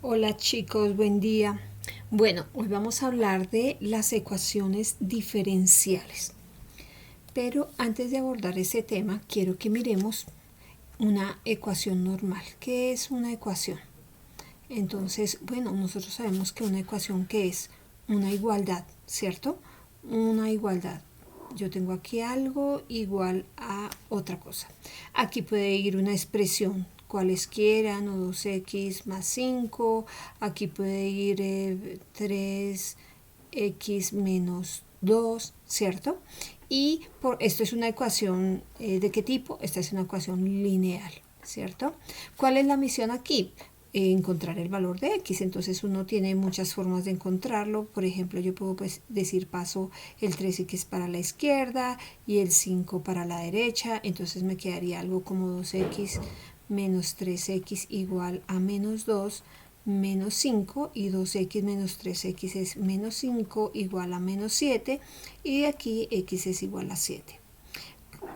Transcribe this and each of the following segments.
Hola chicos, buen día. Bueno, hoy vamos a hablar de las ecuaciones diferenciales. Pero antes de abordar ese tema, quiero que miremos una ecuación normal. ¿Qué es una ecuación? Entonces, bueno, nosotros sabemos que una ecuación que es una igualdad, ¿cierto? Una igualdad. Yo tengo aquí algo igual a otra cosa. Aquí puede ir una expresión cualesquiera, no 2x más 5. Aquí puede ir 3x menos 2, ¿cierto? Y esto es una ecuación ¿de qué tipo? Esta es una ecuación lineal, ¿cierto? ¿Cuál es la misión aquí? Encontrar el valor de x. Entonces uno tiene muchas formas de encontrarlo. Por ejemplo, yo puedo decir paso el 3x para la izquierda y el 5 para la derecha. Entonces me quedaría algo como 2x menos 3x igual a menos 2 menos 5, y 2x menos 3x es menos 5 igual a menos 7, y de aquí x es igual a 7.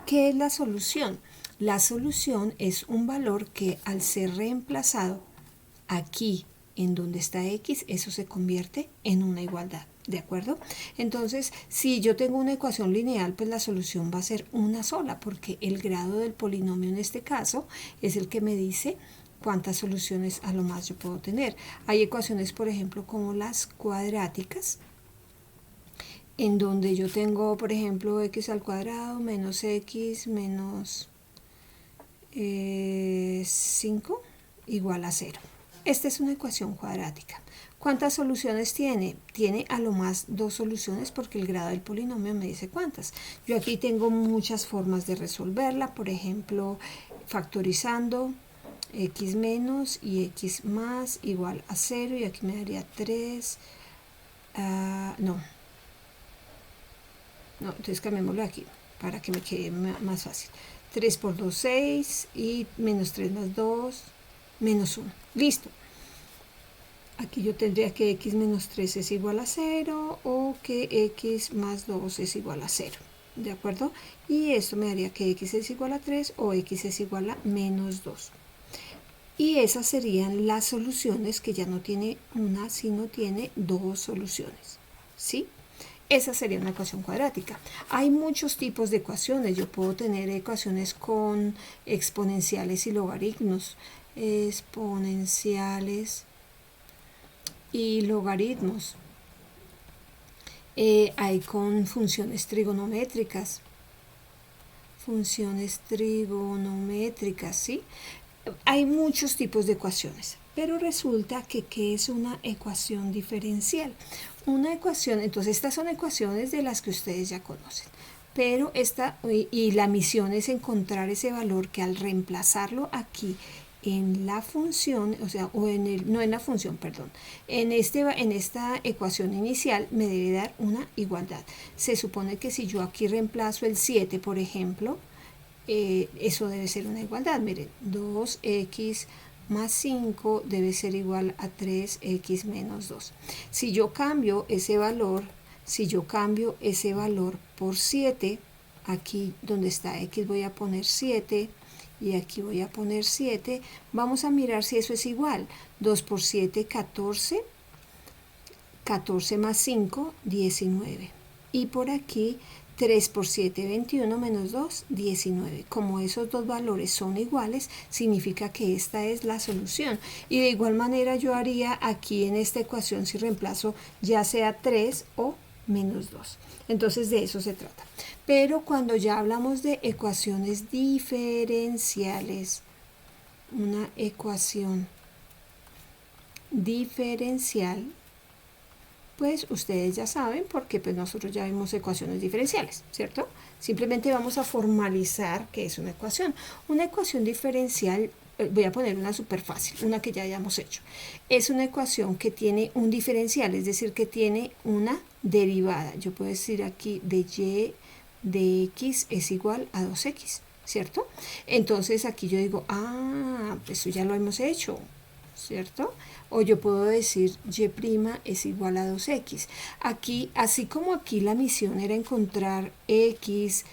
¿Qué es la solución? La solución es un valor que al ser reemplazado aquí en donde está x, eso se convierte en una igualdad, ¿de acuerdo? Entonces, si yo tengo una ecuación lineal, pues la solución va a ser una sola, porque el grado del polinomio en este caso es el que me dice cuántas soluciones a lo más yo puedo tener. Hay ecuaciones, por ejemplo, como las cuadráticas, en donde yo tengo, por ejemplo, x al cuadrado menos x menos 5 igual a 0. Esta es una ecuación cuadrática. ¿Cuántas soluciones tiene? Tiene a lo más dos soluciones porque el grado del polinomio me dice cuántas. Yo aquí tengo muchas formas de resolverla, por ejemplo, factorizando x menos y x más igual a 0, y aquí me daría 3, no, entonces cambiémoslo aquí para que me quede más fácil. 3 por 2, 6, y menos 3 más 2, menos 1. Listo. Aquí yo tendría que x menos 3 es igual a 0, o que x más 2 es igual a 0. ¿De acuerdo? Y esto me daría que x es igual a 3 o x es igual a menos 2. Y esas serían las soluciones, que ya no tiene una, sino tiene dos soluciones. ¿Sí? Esa sería una ecuación cuadrática. Hay muchos tipos de ecuaciones. Yo puedo tener ecuaciones con exponenciales y logaritmos. Exponenciales y logaritmos. Hay con funciones trigonométricas. Funciones trigonométricas, ¿sí? Hay muchos tipos de ecuaciones, pero resulta que ¿qué es una ecuación diferencial? Una ecuación, entonces estas son ecuaciones de las que ustedes ya conocen, pero y la misión es encontrar ese valor que al reemplazarlo aquí en la función, o sea, no en la función, perdón, en esta ecuación inicial me debe dar una igualdad. Se supone que si yo aquí reemplazo el 7, por ejemplo, eso debe ser una igualdad. Miren, 2x más 5 debe ser igual a 3x menos 2. Si yo cambio ese valor, por 7, aquí donde está x voy a poner 7 y aquí voy a poner 7, vamos a mirar si eso es igual. 2 por 7, 14, 14 más 5, 19. Y por aquí 3 por 7, 21 menos 2, 19. Como esos dos valores son iguales, significa que esta es la solución. Y de igual manera yo haría aquí en esta ecuación si reemplazo ya sea 3 o menos 2. Entonces de eso se trata. Pero cuando ya hablamos de ecuaciones diferenciales, una ecuación diferencial, pues ustedes ya saben, porque pues nosotros ya vimos ecuaciones diferenciales, ¿cierto? Simplemente vamos a formalizar qué es una ecuación. Una ecuación diferencial, voy a poner una súper fácil, una que ya hayamos hecho. Es una ecuación que tiene un diferencial, es decir, que tiene una derivada. Yo puedo decir aquí de y de x es igual a 2x, ¿cierto? Entonces aquí yo digo, eso ya lo hemos hecho, ¿cierto? O yo puedo decir y' es igual a 2x. Aquí, así como aquí la misión era encontrar x,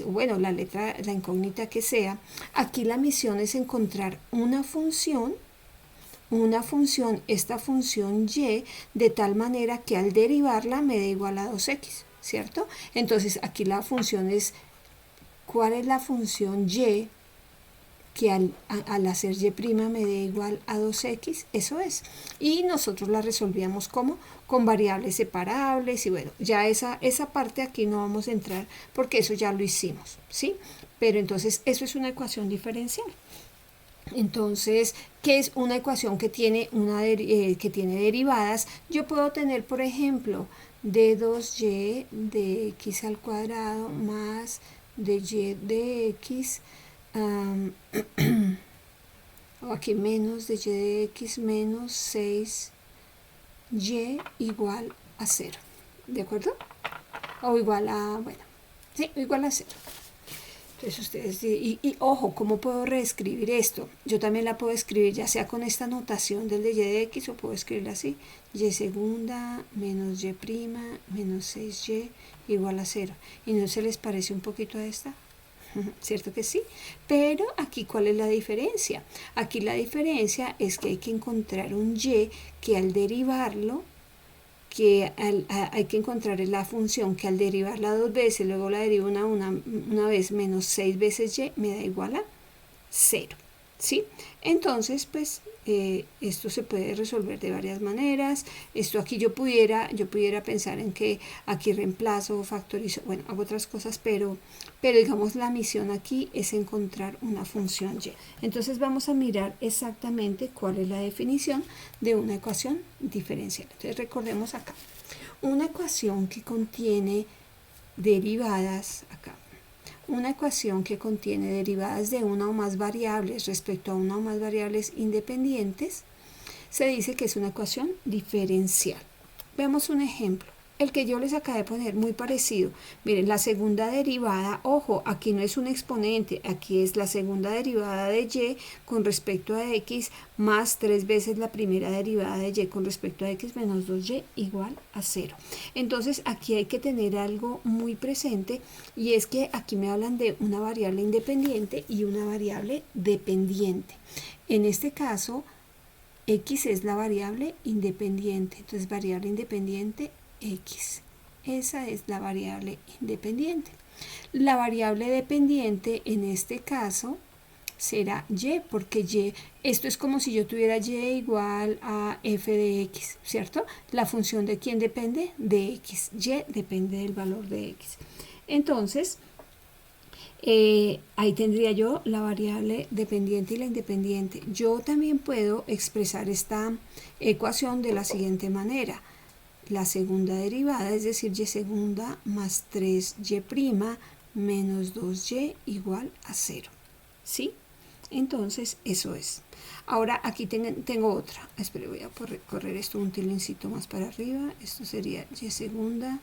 bueno, la letra, la incógnita que sea, aquí la misión es encontrar una función una función, esta función y, de tal manera que al derivarla me da igual a 2x, ¿cierto? Entonces aquí la función es, ¿cuál es la función y que al hacer y' me dé igual a 2x? Eso es. Y nosotros la resolvíamos como con variables separables y bueno, ya esa parte aquí no vamos a entrar porque eso ya lo hicimos, ¿sí? Pero entonces eso es una ecuación diferencial. Entonces, ¿qué es una ecuación que tiene, que tiene derivadas? Yo puedo tener, por ejemplo, de 2y de x al cuadrado más de y de x, o aquí menos de y de x menos 6y igual a 0. ¿De acuerdo? O igual a, bueno, sí, igual a 0. Entonces ustedes, y ojo, ¿cómo puedo reescribir esto? Yo también la puedo escribir ya sea con esta notación del de y de x, o puedo escribirla así: y segunda menos y prima menos 6y igual a 0. ¿Y no se les parece un poquito a esta? ¿Cierto que sí? Pero aquí, ¿cuál es la diferencia? Aquí la diferencia es que hay que encontrar un y que al derivarlo, hay que encontrar la función que al derivarla 2 veces, luego la derivo una vez menos 6 veces y, me da igual a 0. ¿Sí? Entonces, pues, esto se puede resolver de varias maneras. Esto aquí yo pudiera pensar en que aquí reemplazo, factorizo, bueno, hago otras cosas, pero digamos la misión aquí es encontrar una función y. Entonces vamos a mirar exactamente cuál es la definición de una ecuación diferencial. Entonces recordemos acá, una ecuación que contiene derivadas, acá, una ecuación que contiene derivadas de una o más variables respecto a una o más variables independientes, se dice que es una ecuación diferencial. Veamos un ejemplo. El que yo les acabé de poner, muy parecido. Miren, la segunda derivada, ojo, aquí no es un exponente, aquí es la segunda derivada de y con respecto a x más 3 veces la primera derivada de y con respecto a x menos 2y igual a 0. Entonces aquí hay que tener algo muy presente, y es que aquí me hablan de una variable independiente y una variable dependiente. En este caso, x es la variable independiente, entonces variable independiente x. Esa es la variable independiente. La variable dependiente en este caso será y, porque y, esto es como si yo tuviera y igual a f de x, ¿cierto? La función de quién depende, de x. Y depende del valor de x. Entonces, ahí tendría yo la variable dependiente y la independiente. Yo también puedo expresar esta ecuación de la siguiente manera: la segunda derivada, es decir, y segunda más 3y' menos 2y igual a 0. ¿Sí? Entonces, eso es. Ahora, aquí tengo otra. Espera, voy a correr esto un tilencito más para arriba. Esto sería y segunda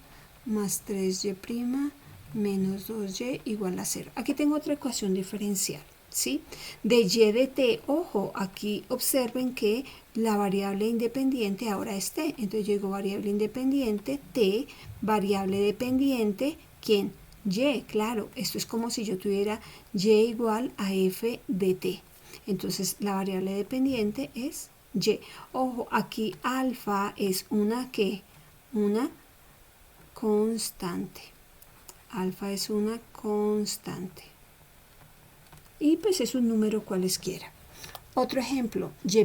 más 3y' menos 2y igual a 0. Aquí tengo otra ecuación diferencial, ¿sí? De y de t, ojo, aquí observen que la variable independiente ahora es t. Entonces yo digo variable independiente t, variable dependiente, ¿quién? Y, claro, esto es como si yo tuviera y igual a f de t. Entonces la variable dependiente es y. Ojo, aquí alfa es una ¿qué? Una constante. Alfa es una constante. Y pues es un número cualesquiera. Otro ejemplo, y'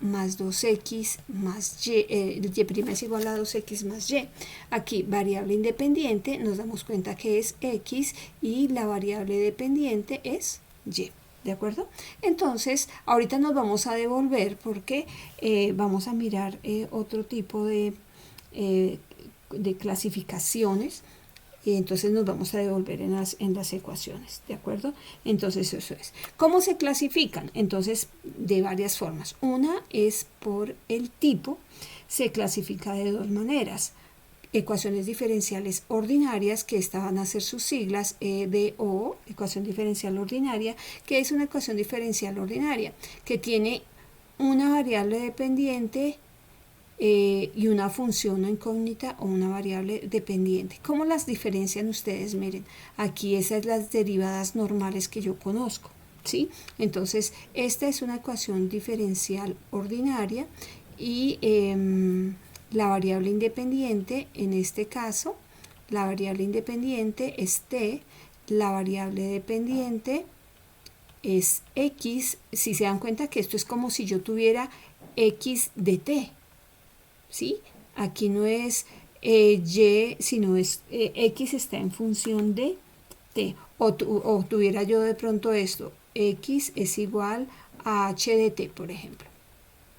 más 2x más y, y' es igual a 2x más y. Aquí variable independiente, nos damos cuenta que es x, y la variable dependiente es y. ¿De acuerdo? Entonces, ahorita nos vamos a devolver porque vamos a mirar otro tipo de clasificaciones. Y entonces nos vamos a devolver en las ecuaciones, ¿de acuerdo? Entonces eso es. ¿Cómo se clasifican? Entonces, de varias formas. Una es por el tipo. Se clasifica de dos maneras: ecuaciones diferenciales ordinarias, que esta van a ser sus siglas, EDO, ecuación diferencial ordinaria, que es una ecuación diferencial ordinaria que tiene una variable dependiente y una función no incógnita o una variable dependiente. ¿Cómo las diferencian ustedes? Miren, aquí esas son las derivadas normales que yo conozco, ¿sí? Entonces, esta es una ecuación diferencial ordinaria y la variable independiente, en este caso, la variable independiente es t, la variable dependiente es x. Si se dan cuenta que esto es como si yo tuviera x de t, ¿sí? Aquí no es y, sino es x está en función de t. O tuviera yo de pronto esto, x es igual a h de t, por ejemplo,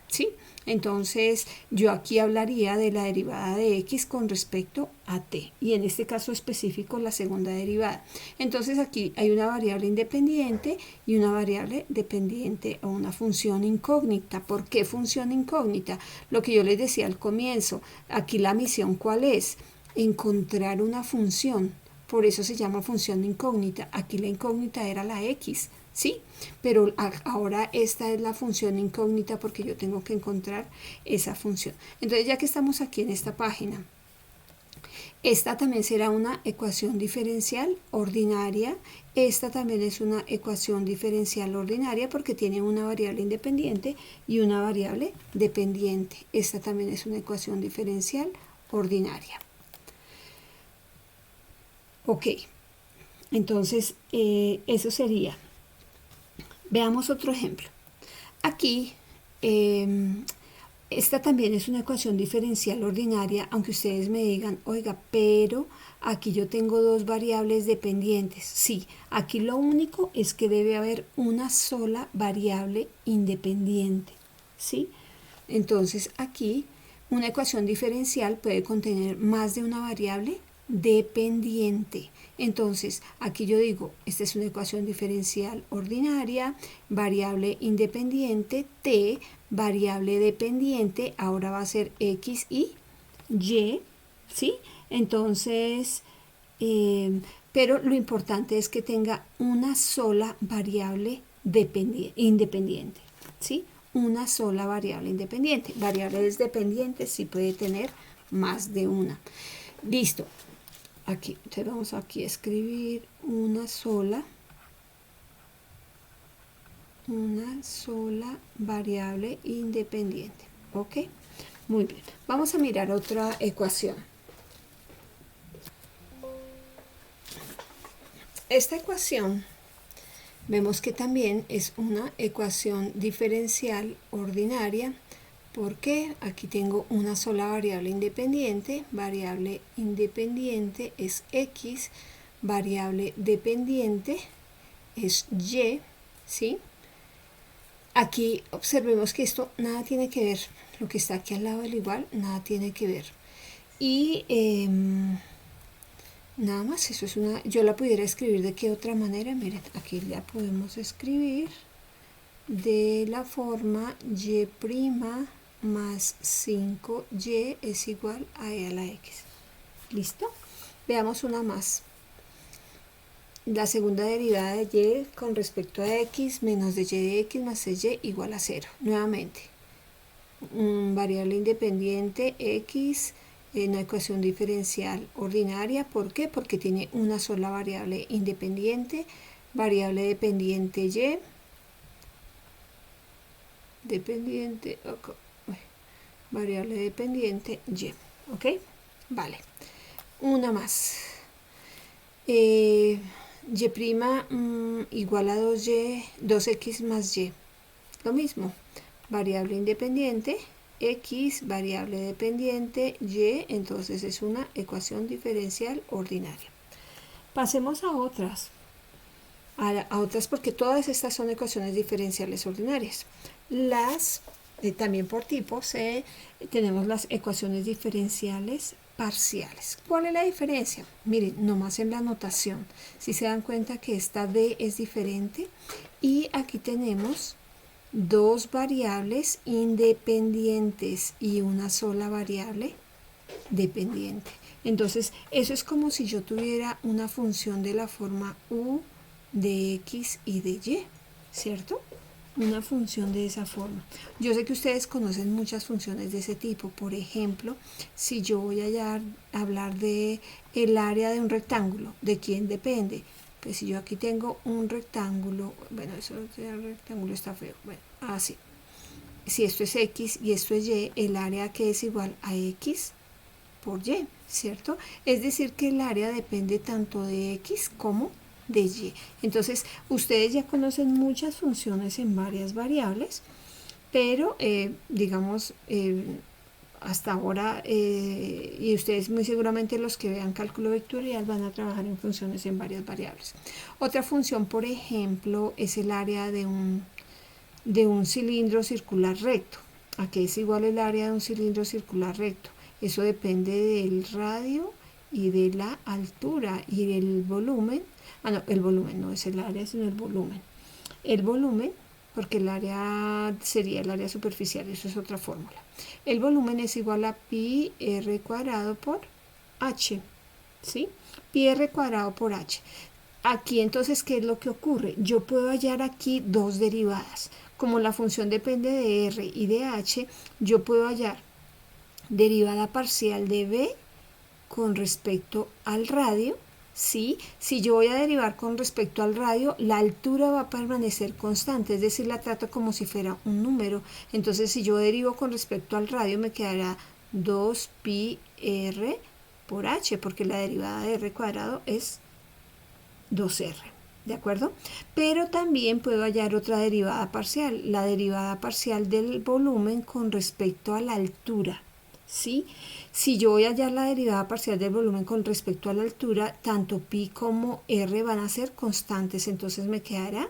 ¿sí? Entonces yo aquí hablaría de la derivada de x con respecto a t, y en este caso específico la segunda derivada. Entonces aquí hay una variable independiente y una variable dependiente o una función incógnita. ¿Por qué función incógnita? Lo que yo les decía al comienzo, aquí la misión ¿cuál es? Encontrar una función, por eso se llama función incógnita. Aquí la incógnita era la x, ¿sí? Pero ahora esta es la función incógnita porque yo tengo que encontrar esa función. Entonces, ya que estamos aquí en esta página, esta también será una ecuación diferencial ordinaria. Esta también es una ecuación diferencial ordinaria porque tiene una variable independiente y una variable dependiente. Esta también es una ecuación diferencial ordinaria. Ok, entonces eso sería. Veamos otro ejemplo. Aquí, esta también es una ecuación diferencial ordinaria, aunque ustedes me digan, oiga, pero aquí yo tengo dos variables dependientes. Sí, aquí lo único es que debe haber una sola variable independiente, ¿sí? Entonces aquí una ecuación diferencial puede contener más de una variable dependiente. Entonces, aquí yo digo, esta es una ecuación diferencial ordinaria, variable independiente, t, variable dependiente, ahora va a ser x y y, ¿sí? Entonces, pero lo importante es que tenga una sola variable independiente, ¿sí? Una sola variable independiente. Variables dependientes sí puede tener más de una. Listo. Aquí, entonces vamos aquí a escribir una sola variable independiente. ¿Ok? Muy bien. Vamos a mirar otra ecuación. Esta ecuación vemos que también es una ecuación diferencial ordinaria. Porque aquí tengo una sola variable independiente es x, variable dependiente es y, ¿sí? Aquí observemos que esto nada tiene que ver, lo que está aquí al lado del igual, nada tiene que ver. Y nada más, eso es una, yo la pudiera escribir de qué otra manera, miren, aquí la podemos escribir de la forma y' más 5y es igual a e a la x. ¿Listo? Veamos una más. La segunda derivada de y con respecto a x menos de y de x más y igual a 0. Nuevamente, variable independiente x en una ecuación diferencial ordinaria. ¿Por qué? Porque tiene una sola variable independiente, variable dependiente y, variable dependiente y, ¿ok? Vale. Una más. Y' igual a 2x más y. Lo mismo. Variable independiente, x, variable dependiente, y, entonces es una ecuación diferencial ordinaria. Pasemos a otras. A otras porque todas estas son ecuaciones diferenciales ordinarias. También por tipo tenemos las ecuaciones diferenciales parciales. ¿Cuál es la diferencia? Miren, nomás en la notación, si se dan cuenta que esta d es diferente y aquí tenemos dos variables independientes y una sola variable dependiente. Entonces, eso es como si yo tuviera una función de la forma u de x y de y, ¿cierto? Una función de esa forma. Yo sé que ustedes conocen muchas funciones de ese tipo. Por ejemplo, si yo voy a hablar de el área de un rectángulo, ¿de quién depende? pues si yo aquí tengo un rectángulo, bueno, eso el rectángulo está feo, bueno, así. Si esto es X y esto es Y, el área que es igual a X por Y, ¿cierto? Es decir, que el área depende tanto de X como de Y. Entonces, ustedes ya conocen muchas funciones en varias variables, pero digamos, hasta ahora, y ustedes muy seguramente los que vean cálculo vectorial van a trabajar en funciones en varias variables. Otra función, por ejemplo, es el área de un cilindro circular recto. ¿A qué es igual el área de un cilindro circular recto? Eso depende del radio y de la altura y del volumen. No, el volumen no es el área, sino el volumen. El volumen, porque el área sería el área superficial, eso es otra fórmula. El volumen es igual a pi r cuadrado por h, ¿sí? Pi r cuadrado por h. Aquí entonces, ¿qué es lo que ocurre? Yo puedo hallar aquí dos derivadas. Como la función depende de r y de h, yo puedo hallar derivada parcial de b con respecto al radio, ¿sí? Si yo voy a derivar con respecto al radio, la altura va a permanecer constante, es decir, la trato como si fuera un número. Entonces, si yo derivo con respecto al radio, me quedará 2pi r por h, porque la derivada de r cuadrado es 2r, ¿de acuerdo? Pero también puedo hallar otra derivada parcial, la derivada parcial del volumen con respecto a la altura, ¿sí? Si yo voy a hallar la derivada parcial del volumen con respecto a la altura, tanto pi como r van a ser constantes, entonces me quedará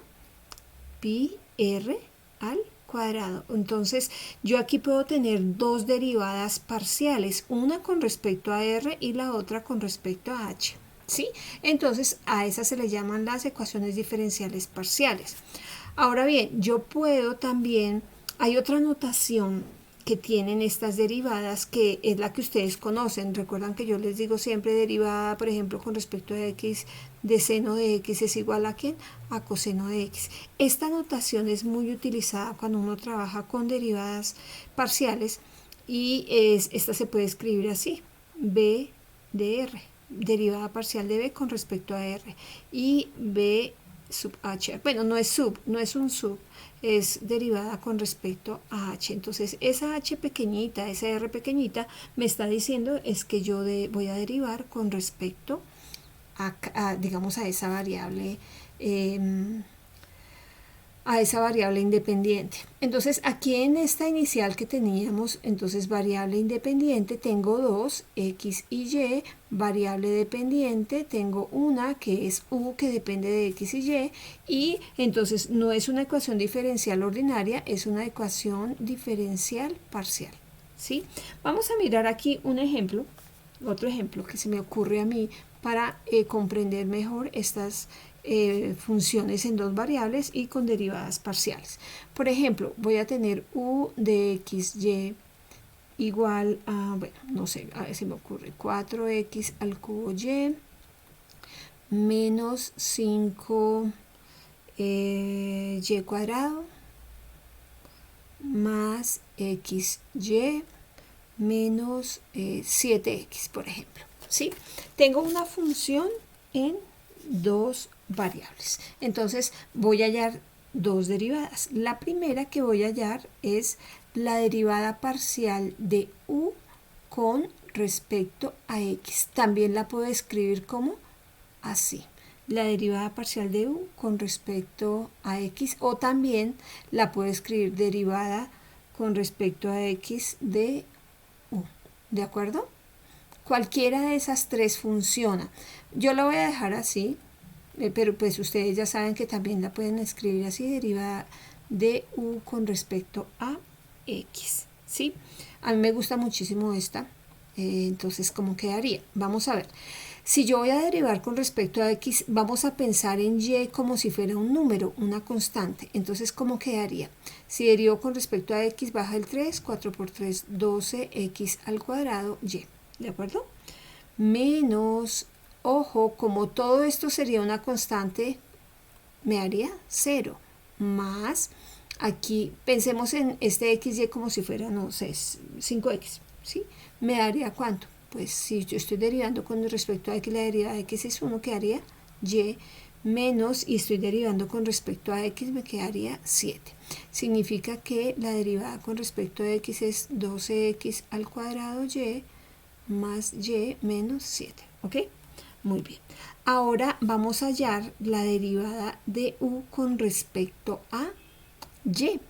pi r al cuadrado. Entonces yo aquí puedo tener dos derivadas parciales, una con respecto a r y la otra con respecto a h. ¿Sí? Entonces a esas se le llaman las ecuaciones diferenciales parciales. Ahora bien, yo puedo también, hay otra notación que tienen estas derivadas que es la que ustedes conocen. Recuerdan que yo les digo siempre derivada, por ejemplo, con respecto a x de seno de x es igual a ¿quién? A coseno de x. Esta notación es muy utilizada cuando uno trabaja con derivadas parciales y esta se puede escribir así, b de r, derivada parcial de b con respecto a r, y b sub h, bueno, no es un sub, es derivada con respecto a h. Entonces esa h pequeñita, esa r pequeñita me está diciendo es que yo voy a derivar con respecto digamos a esa variable independiente. Entonces aquí en esta inicial que teníamos, entonces variable independiente, tengo dos, x y y, variable dependiente, tengo una que es u que depende de x y y entonces no es una ecuación diferencial ordinaria, es una ecuación diferencial parcial, ¿sí? Vamos a mirar aquí un ejemplo, otro ejemplo que se me ocurre a mí para comprender mejor estas funciones en dos variables y con derivadas parciales. Por ejemplo, voy a tener u de x, y igual a, bueno, no sé, a ver si me ocurre, 4x al cubo y menos 5 y cuadrado más xy menos 7x, por ejemplo, ¿sí? Tengo una función en dos variables. Entonces voy a hallar dos derivadas. La primera que voy a hallar es la derivada parcial de u con respecto a x. También la puedo escribir como así. La derivada parcial de u con respecto a x, o también la puedo escribir derivada con respecto a x de u. ¿De acuerdo? Cualquiera de esas tres funciona. Yo la voy a dejar así, pero pues ustedes ya saben que también la pueden escribir así, derivada de u con respecto a x, ¿sí? A mí me gusta muchísimo esta, entonces ¿cómo quedaría? Vamos a ver. Si yo voy a derivar con respecto a x, vamos a pensar en y como si fuera un número, una constante. Entonces, ¿cómo quedaría? Si derivo con respecto a x, baja el 3, 4 por 3, 12x al cuadrado y. ¿De acuerdo? Menos, ojo, como todo esto sería una constante, me haría 0. Más, aquí pensemos en este xy como si fuera, no sé, 5x, ¿sí? ¿Me daría cuánto? Pues si yo estoy derivando con respecto a x, la derivada de x es 1, quedaría y menos, y estoy derivando con respecto a x, me quedaría 7. Significa que la derivada con respecto a x es 12x al cuadrado y más y menos 7. ¿Ok? Muy bien. Ahora vamos a hallar la derivada de u con respecto a y.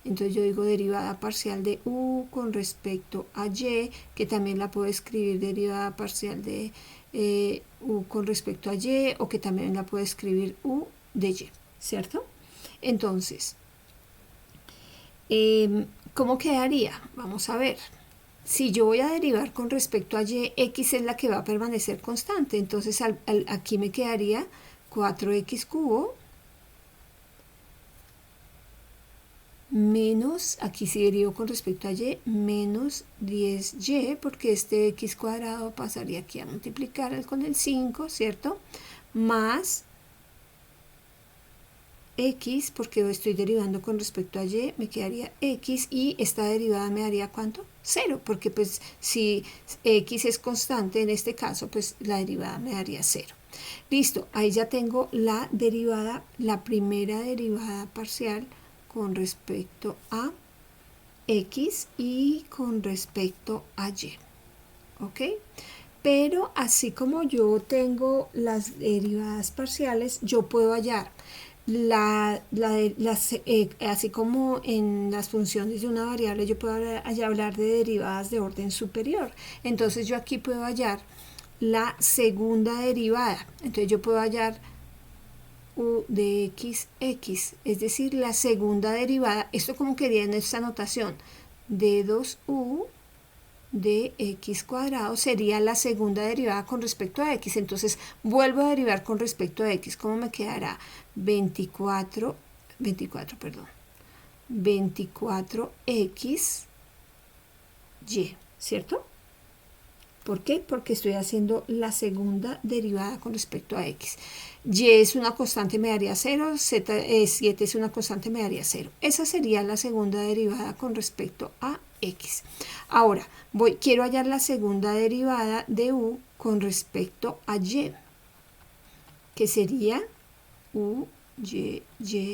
Entonces yo digo derivada parcial de u con respecto a y, que también la puedo escribir derivada parcial de u con respecto a y, o que también la puedo escribir u de y, ¿cierto? Entonces, ¿cómo quedaría? Vamos a ver. Si yo voy a derivar con respecto a y, x es la que va a permanecer constante. Entonces aquí me quedaría 4x cubo menos, aquí si derivo con respecto a y, menos 10y, porque este x cuadrado pasaría aquí a multiplicar con el 5, ¿cierto? Más x, porque estoy derivando con respecto a y, me quedaría x, y esta derivada me daría ¿cuánto? 0, porque pues si x es constante en este caso, pues la derivada me daría 0. Listo, ahí ya tengo la derivada, la primera derivada parcial con respecto a x y con respecto a y. ¿Ok? Pero así como yo tengo las derivadas parciales, yo puedo hallar así como en las funciones de una variable, yo puedo hablar de derivadas de orden superior. Entonces yo aquí puedo hallar la segunda derivada. Entonces yo puedo hallar u de x, es decir, la segunda derivada. Esto como quería en esta notación, de 2u de x cuadrado sería la segunda derivada con respecto a x. Entonces vuelvo a derivar con respecto a x. ¿Cómo me quedará? 24x y, ¿cierto? ¿Por qué? Porque estoy haciendo la segunda derivada con respecto a x. Y es una constante, me daría 0. 7 es una constante, me daría 0. Esa sería la segunda derivada con respecto a x. Ahora, quiero hallar la segunda derivada de u con respecto a y, que sería u, y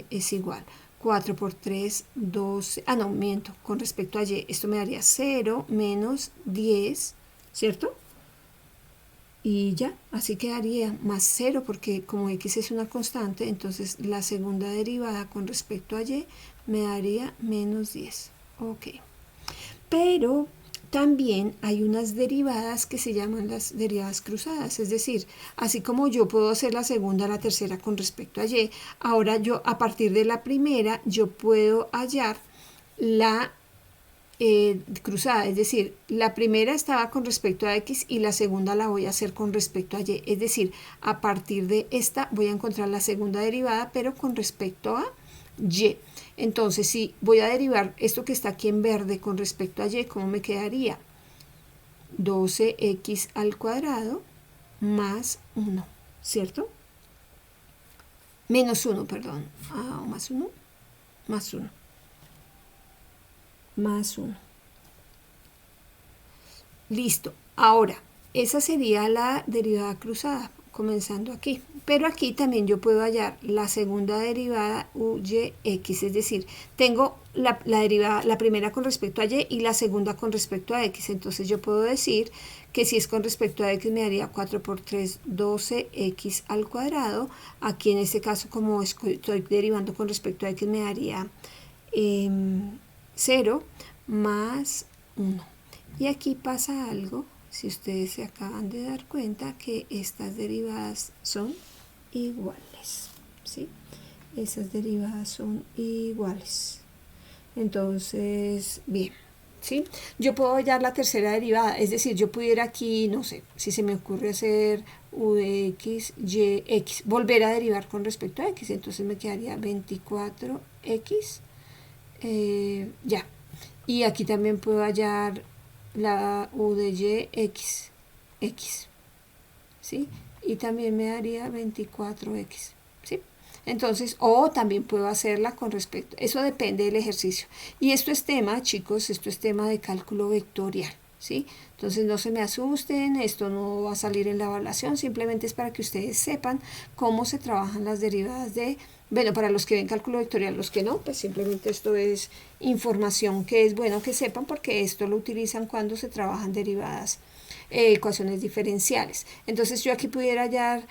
es igual. 4 por 3, 12. No, miento. Con respecto a y, esto me daría 0 menos 10, ¿cierto? Y ya, así quedaría más 0, porque como x es una constante, entonces la segunda derivada con respecto a y me daría menos 10. Ok. Pero también hay unas derivadas que se llaman las derivadas cruzadas, es decir, así como yo puedo hacer la segunda, la tercera con respecto a y, ahora yo a partir de la primera yo puedo hallar la cruzada, es decir, la primera estaba con respecto a x y la segunda la voy a hacer con respecto a y, es decir, a partir de esta voy a encontrar la segunda derivada, pero con respecto a y. Entonces, si voy a derivar esto que está aquí en verde con respecto a y, ¿cómo me quedaría? 12x al cuadrado más 1, ¿cierto? Menos 1, perdón. Más 1, más 1. Más 1. Listo. Ahora, esa sería la derivada cruzada, comenzando aquí. Pero aquí también yo puedo hallar la segunda derivada uy x, es decir, tengo la derivada, la primera con respecto a y la segunda con respecto a x. Entonces yo puedo decir que si es con respecto a x me daría 4 por 3, 12x al cuadrado. Aquí en este caso, como estoy derivando con respecto a x, me daría 0 más 1. Y aquí pasa algo, si ustedes se acaban de dar cuenta, que estas derivadas son iguales, ¿sí? Esas derivadas son iguales. Entonces, bien, ¿sí? Yo puedo hallar la tercera derivada, es decir, yo pudiera aquí, no sé, si se me ocurre hacer u de x, y, x, volver a derivar con respecto a x, entonces me quedaría 24x, ya. Y aquí también puedo hallar la u de y x, ¿sí? Y también me daría 24x, ¿sí? Entonces, o también puedo hacerla con respecto, eso depende del ejercicio. Y esto es tema, chicos, esto es tema de cálculo vectorial, ¿sí? Entonces no se me asusten, esto no va a salir en la evaluación, simplemente es para que ustedes sepan cómo se trabajan las derivadas de, bueno, para los que ven cálculo vectorial, los que no, pues simplemente esto es información que es bueno que sepan porque esto lo utilizan cuando se trabajan derivadas, ecuaciones diferenciales. Entonces yo aquí pudiera hallar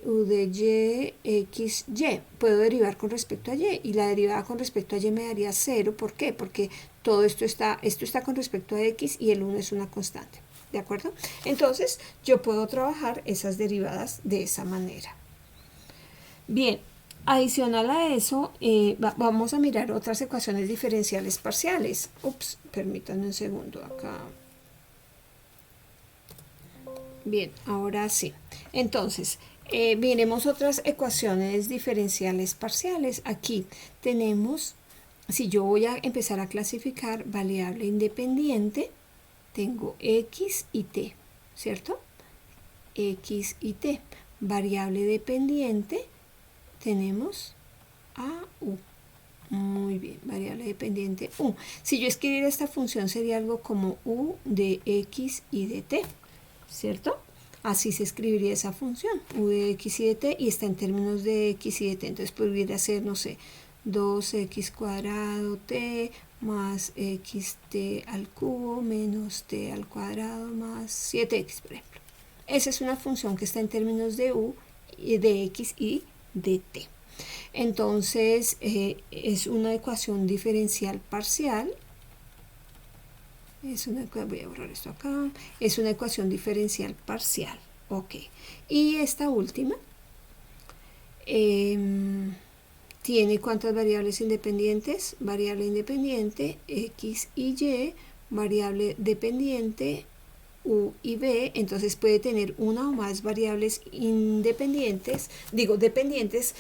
u de y, x, y. Puedo derivar con respecto a y la derivada con respecto a y me daría 0. ¿Por qué? Porque todo esto está con respecto a x y el 1 es una constante. ¿De acuerdo? Entonces yo puedo trabajar esas derivadas de esa manera. Bien, adicional a eso, vamos a mirar otras ecuaciones diferenciales parciales. Ups, permítanme un segundo acá. Bien, ahora sí. Entonces, miremos otras ecuaciones diferenciales parciales. Aquí tenemos, si yo voy a empezar a clasificar variable independiente, tengo x y t, ¿cierto? X y t. Variable dependiente, tenemos a u. Muy bien, variable dependiente u. Si yo escribiera esta función sería algo como u de x y de t, ¿cierto? Así se escribiría esa función, u de x y de t, y está en términos de x y de t. Entonces podría ser, no sé, 2x cuadrado t más xt al cubo menos t al cuadrado más 7x, por ejemplo. Esa es una función que está en términos de u, de x y de t. Entonces, es una ecuación diferencial parcial. Voy a borrar esto acá. Es una ecuación diferencial parcial. Ok. Y esta última tiene ¿cuántas variables independientes? Variable independiente x y y, variable dependiente u y b, entonces puede tener una o más variables independientes, digo dependientes,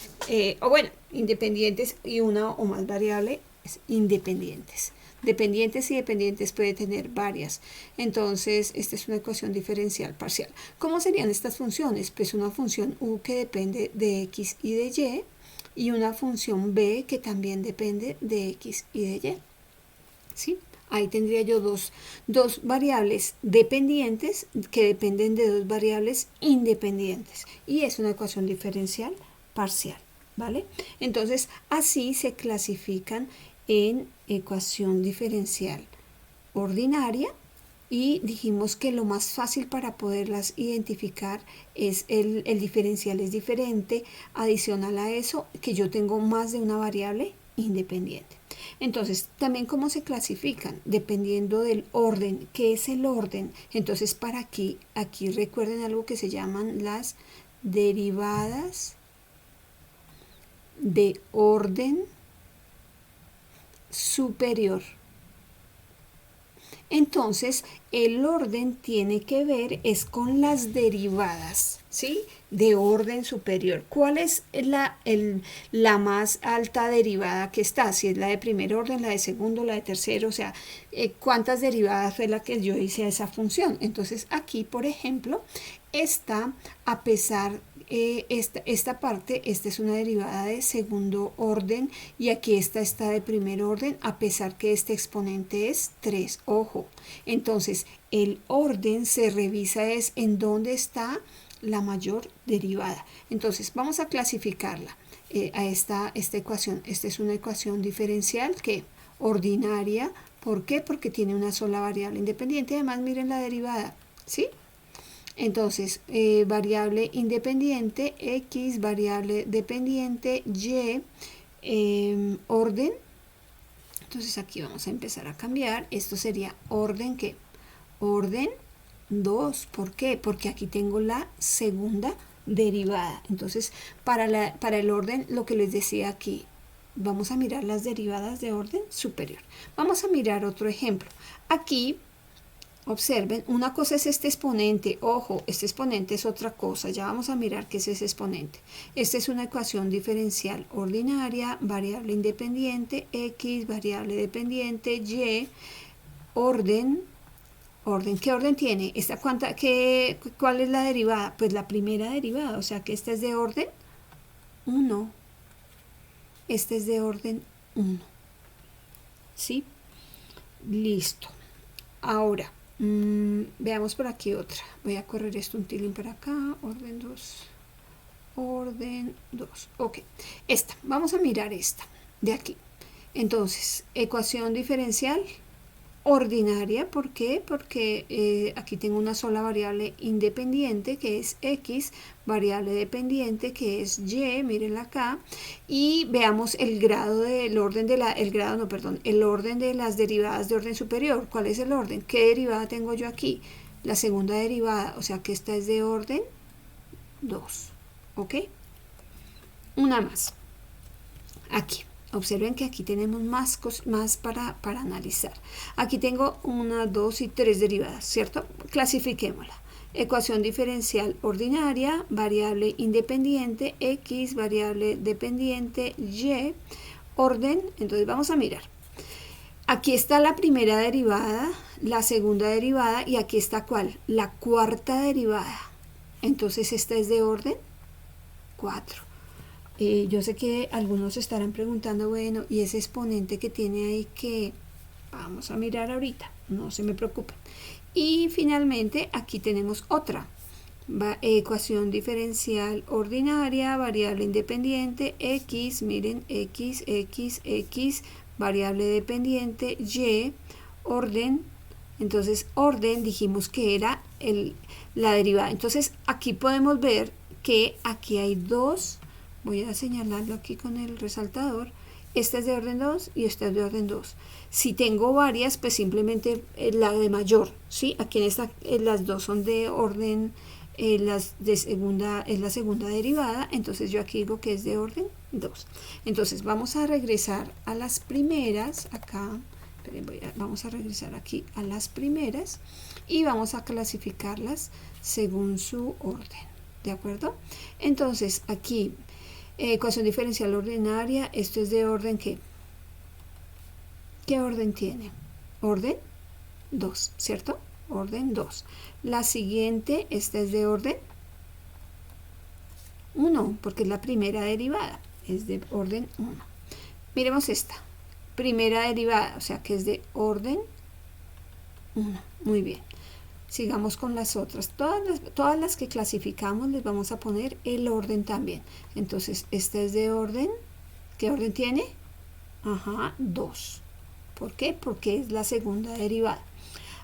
o bueno, independientes y una o más variables independientes. Dependientes y dependientes puede tener varias. Entonces, esta es una ecuación diferencial parcial. ¿Cómo serían estas funciones? Pues una función u que depende de x y de y una función b que también depende de x y de y. ¿Sí? Ahí tendría yo dos variables dependientes que dependen de dos variables independientes. Y es una ecuación diferencial parcial. ¿Vale? Entonces, así se clasifican en ecuación diferencial ordinaria, y dijimos que lo más fácil para poderlas identificar es el diferencial es diferente. Adicional a eso, que yo tengo más de una variable independiente. Entonces, también cómo se clasifican, dependiendo del orden. ¿Qué es el orden? Entonces, para aquí recuerden algo que se llaman las derivadas de orden superior. Entonces, el orden tiene que ver es con las derivadas, ¿sí? De orden superior. ¿Cuál es la más alta derivada que está? Si es la de primer orden, la de segundo, la de tercero, o sea, ¿cuántas derivadas fue la que yo hice a esa función? Entonces, aquí, por ejemplo, está a pesar esta parte, esta es una derivada de segundo orden y aquí esta está de primer orden, a pesar que este exponente es 3. Ojo, entonces el orden se revisa es en dónde está la mayor derivada. Entonces vamos a clasificarla a esta ecuación. Esta es una ecuación diferencial que ordinaria. ¿Por qué? Porque tiene una sola variable independiente. Además, miren la derivada, ¿sí? Entonces, variable independiente, x, variable dependiente, y, orden. Entonces aquí vamos a empezar a cambiar. Esto sería orden, ¿qué? Orden 2. ¿Por qué? Porque aquí tengo la segunda derivada. Entonces, para el orden, lo que les decía aquí, vamos a mirar las derivadas de orden superior. Vamos a mirar otro ejemplo. Aquí observen, una cosa es este exponente, ojo, este exponente es otra cosa, ya vamos a mirar qué es ese exponente. Esta es una ecuación diferencial ordinaria, variable independiente, x, variable dependiente, y, orden, ¿qué orden tiene? ¿Cuál es la derivada? Pues la primera derivada, o sea que esta es de orden 1, esta es de orden 1, ¿sí? Listo. Ahora, Veamos por aquí otra. Voy a correr esto un tilín para acá. Orden 2. Orden 2. Ok. Esta. Vamos a mirar esta de aquí. Entonces, ecuación diferencial ordinaria. ¿Por qué? Porque aquí tengo una sola variable independiente que es x, variable dependiente que es y, mírenla acá, y veamos el grado del orden de el orden de las derivadas de orden superior. ¿Cuál es el orden? ¿Qué derivada tengo yo aquí? La segunda derivada, o sea que esta es de orden 2, ¿ok? Una más. Aquí. Observen que aquí tenemos más para analizar. Aquí tengo 1, 2 y 3 derivadas, ¿cierto? Clasifiquémosla. Ecuación diferencial ordinaria, variable independiente, x, variable dependiente, y, orden. Entonces vamos a mirar. Aquí está la primera derivada, la segunda derivada y aquí está ¿cuál? La cuarta derivada. Entonces esta es de orden 4. Yo sé que algunos estarán preguntando, bueno, ¿y ese exponente que tiene ahí que vamos a mirar ahorita? No se me preocupen. Y finalmente aquí tenemos otra. Ecuación diferencial ordinaria, variable independiente, x, miren, x, variable dependiente, y, orden. Entonces, orden dijimos que era la derivada. Entonces, aquí podemos ver que aquí hay dos. Voy a señalarlo aquí con el resaltador. Esta es de orden 2 y esta es de orden 2. Si tengo varias, pues simplemente la de mayor, ¿sí? Aquí en esta, las dos son de orden, las de segunda, es la segunda derivada, entonces yo aquí digo que es de orden 2. Entonces vamos a regresar a las primeras, acá, vamos a regresar aquí a las primeras y vamos a clasificarlas según su orden, ¿de acuerdo? Entonces aquí... ecuación diferencial ordinaria, esto es de orden ¿qué? ¿Qué orden tiene? Orden 2, ¿cierto? Orden 2. La siguiente, esta es de orden 1, porque es la primera derivada, es de orden 1. Miremos esta, primera derivada, o sea que es de orden 1, muy bien. Sigamos con las otras. Todas las que clasificamos les vamos a poner el orden también. Entonces, esta es de orden. ¿Qué orden tiene? Ajá, 2. ¿Por qué? Porque es la segunda derivada.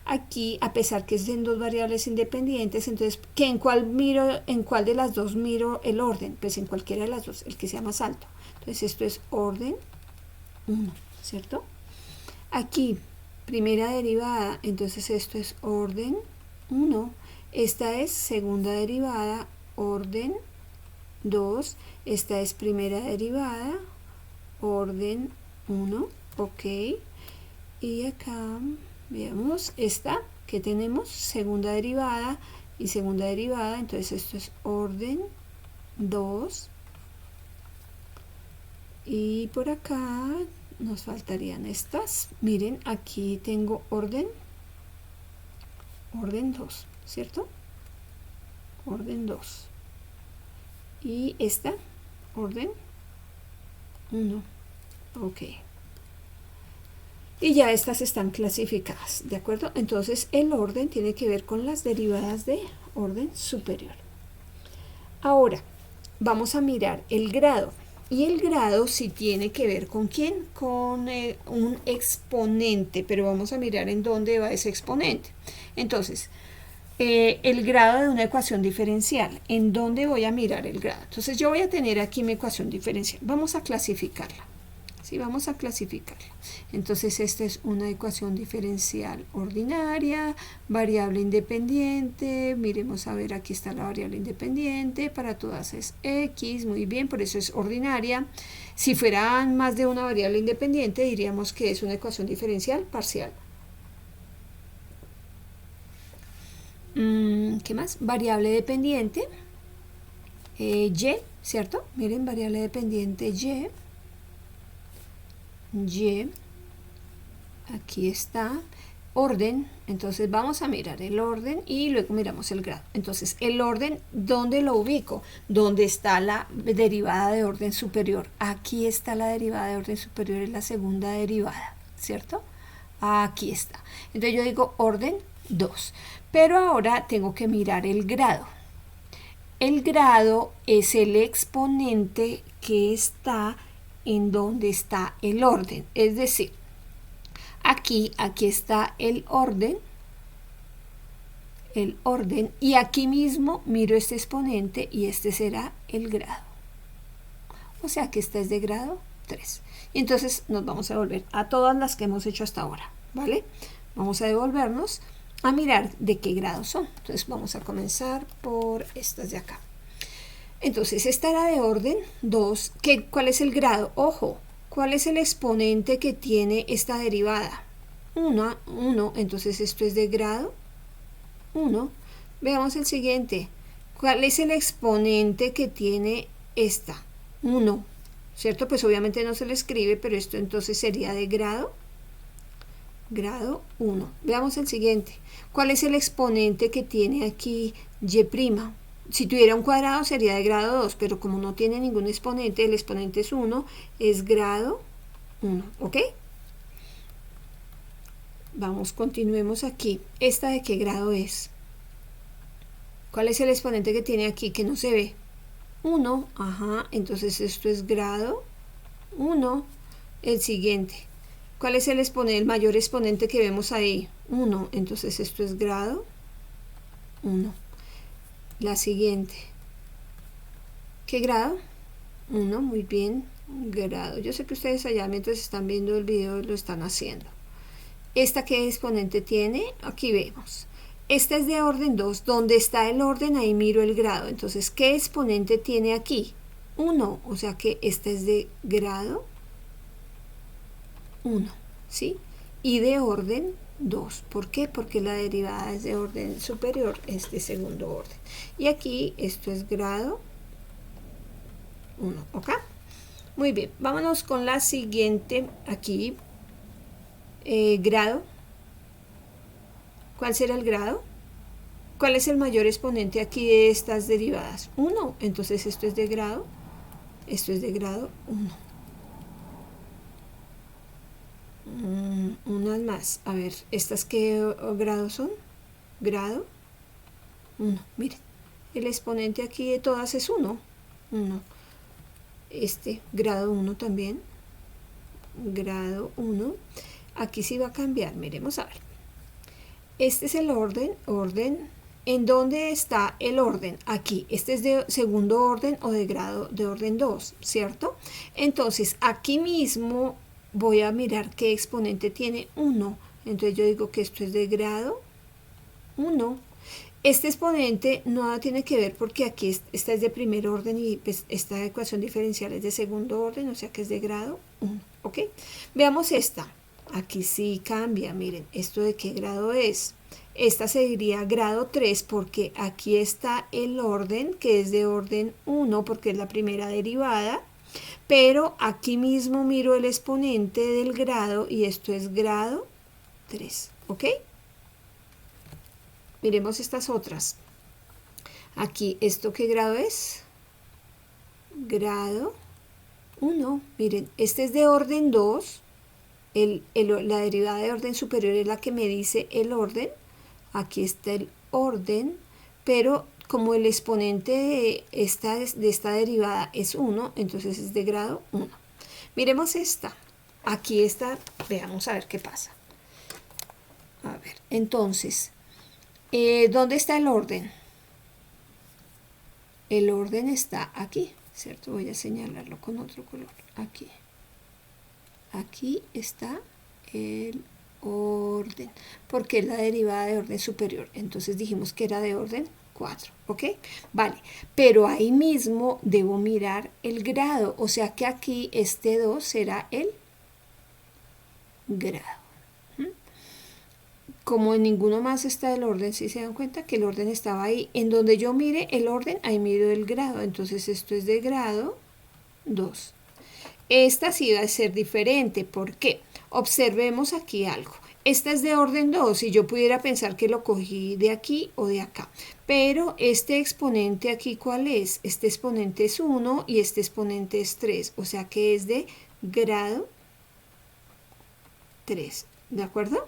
Aquí, a pesar que es en dos variables independientes, entonces, ¿en cuál de las dos miro el orden? Pues en cualquiera de las dos, el que sea más alto. Entonces, esto es orden 1, ¿cierto? Aquí, primera derivada, entonces esto es orden 1, esta es segunda derivada, orden 2, esta es primera derivada, orden 1, ok, y acá veamos esta que tenemos, segunda derivada y segunda derivada, entonces esto es orden 2, y por acá nos faltarían estas, miren, aquí tengo orden 2, ¿cierto? Orden 2. Y esta, orden 1. Ok. Y ya estas están clasificadas, ¿de acuerdo? Entonces el orden tiene que ver con las derivadas de orden superior. Ahora, vamos a mirar el grado. Y el grado sí tiene que ver con ¿quién? Con un exponente, pero vamos a mirar en dónde va ese exponente. Entonces, el grado de una ecuación diferencial, ¿en dónde voy a mirar el grado? Entonces yo voy a tener aquí mi ecuación diferencial, vamos a clasificarla. ¿Sí? Vamos a clasificarla. Entonces esta es una ecuación diferencial ordinaria, variable independiente, miremos a ver, aquí está la variable independiente, para todas es x, muy bien, por eso es ordinaria. Si fueran más de una variable independiente, diríamos que es una ecuación diferencial parcial. ¿Qué más? Variable dependiente, y, ¿cierto? Miren, variable dependiente y, aquí está, orden, entonces vamos a mirar el orden y luego miramos el grado. Entonces el orden, ¿dónde lo ubico? ¿Dónde está la derivada de orden superior? Aquí está la derivada de orden superior, es la segunda derivada, ¿cierto? Aquí está. Entonces yo digo orden 2. Pero ahora tengo que mirar el grado. El grado es el exponente que está en donde está el orden. Es decir, aquí está el orden, y aquí mismo miro este exponente y este será el grado. O sea que esta es de grado 3. Y entonces nos vamos a volver a todas las que hemos hecho hasta ahora, ¿vale? Vamos a devolvernos a mirar de qué grado son. Entonces vamos a comenzar por estas de acá. Entonces esta era de orden 2. ¿Cuál es el grado? Ojo, ¿cuál es el exponente que tiene esta derivada? 1. Entonces esto es de grado 1. Veamos el siguiente. ¿Cuál es el exponente que tiene esta? 1, ¿cierto? Pues obviamente no se le escribe, pero esto entonces sería de grado 1. Veamos el siguiente. ¿Cuál es el exponente que tiene aquí y'? Si tuviera un cuadrado sería de grado 2, pero como no tiene ningún exponente, el exponente es 1, es grado 1, ¿ok? Vamos, continuemos aquí. ¿Esta de qué grado es? ¿Cuál es el exponente que tiene aquí que no se ve? 1, ajá, entonces esto es grado 1. El siguiente, ¿cuál es el mayor exponente que vemos ahí? 1, entonces esto es grado 1. La siguiente, ¿qué grado? 1, muy bien, grado. Yo sé que ustedes allá mientras están viendo el video lo están haciendo. ¿Esta qué exponente tiene? Aquí vemos. Esta es de orden 2, donde está el orden ahí miro el grado. Entonces, ¿qué exponente tiene aquí? 1, o sea que esta es de grado 1, ¿sí? Y de orden 2. ¿Por qué? Porque la derivada es de orden superior, es de segundo orden. Y aquí esto es grado 1, ¿ok? Muy bien, vámonos con la siguiente aquí. Grado. ¿Cuál será el grado? ¿Cuál es el mayor exponente aquí de estas derivadas? 1, entonces esto es de grado 1. Unas más, a ver, ¿estas qué grado son? Grado 1, miren, el exponente aquí de todas es 1. Este, grado 1 también, grado 1, aquí sí va a cambiar, miremos a ver. Este es el orden. ¿En dónde está el orden? Aquí, este es de segundo orden o de grado de orden 2, ¿cierto? Entonces, aquí mismo voy a mirar qué exponente tiene 1. Entonces yo digo que esto es de grado 1. Este exponente no tiene que ver porque aquí esta es de primer orden y pues esta ecuación diferencial es de segundo orden, o sea que es de grado 1, ¿ok? Veamos esta. Aquí sí cambia, miren, ¿esto de qué grado es? Esta sería grado 3 porque aquí está el orden que es de orden 1 porque es la primera derivada, pero aquí mismo miro el exponente del grado y esto es grado 3, ¿ok? Miremos estas otras. Aquí, ¿esto qué grado es? Grado 1. Miren, este es de orden 2. La derivada de orden superior es la que me dice el orden. Aquí está el orden, pero como el exponente de esta derivada es 1, entonces es de grado 1. Miremos esta. Aquí está, veamos a ver qué pasa. A ver, entonces, ¿dónde está el orden? El orden está aquí, ¿cierto? Voy a señalarlo con otro color. Aquí. Aquí está el orden, porque es la derivada de orden superior. Entonces dijimos que era de orden 4, ¿ok? Vale, pero ahí mismo debo mirar el grado, o sea que aquí este 2 será el grado. Como en ninguno más está el orden, si se dan cuenta que el orden estaba ahí, en donde yo mire el orden, ahí miro el grado, entonces esto es de grado 2. Esta sí va a ser diferente, ¿por qué? Observemos aquí algo. Esta es de orden 2 y yo pudiera pensar que lo cogí de aquí o de acá. Pero este exponente aquí, ¿cuál es? Este exponente es 1 y este exponente es 3. O sea que es de grado 3. ¿De acuerdo?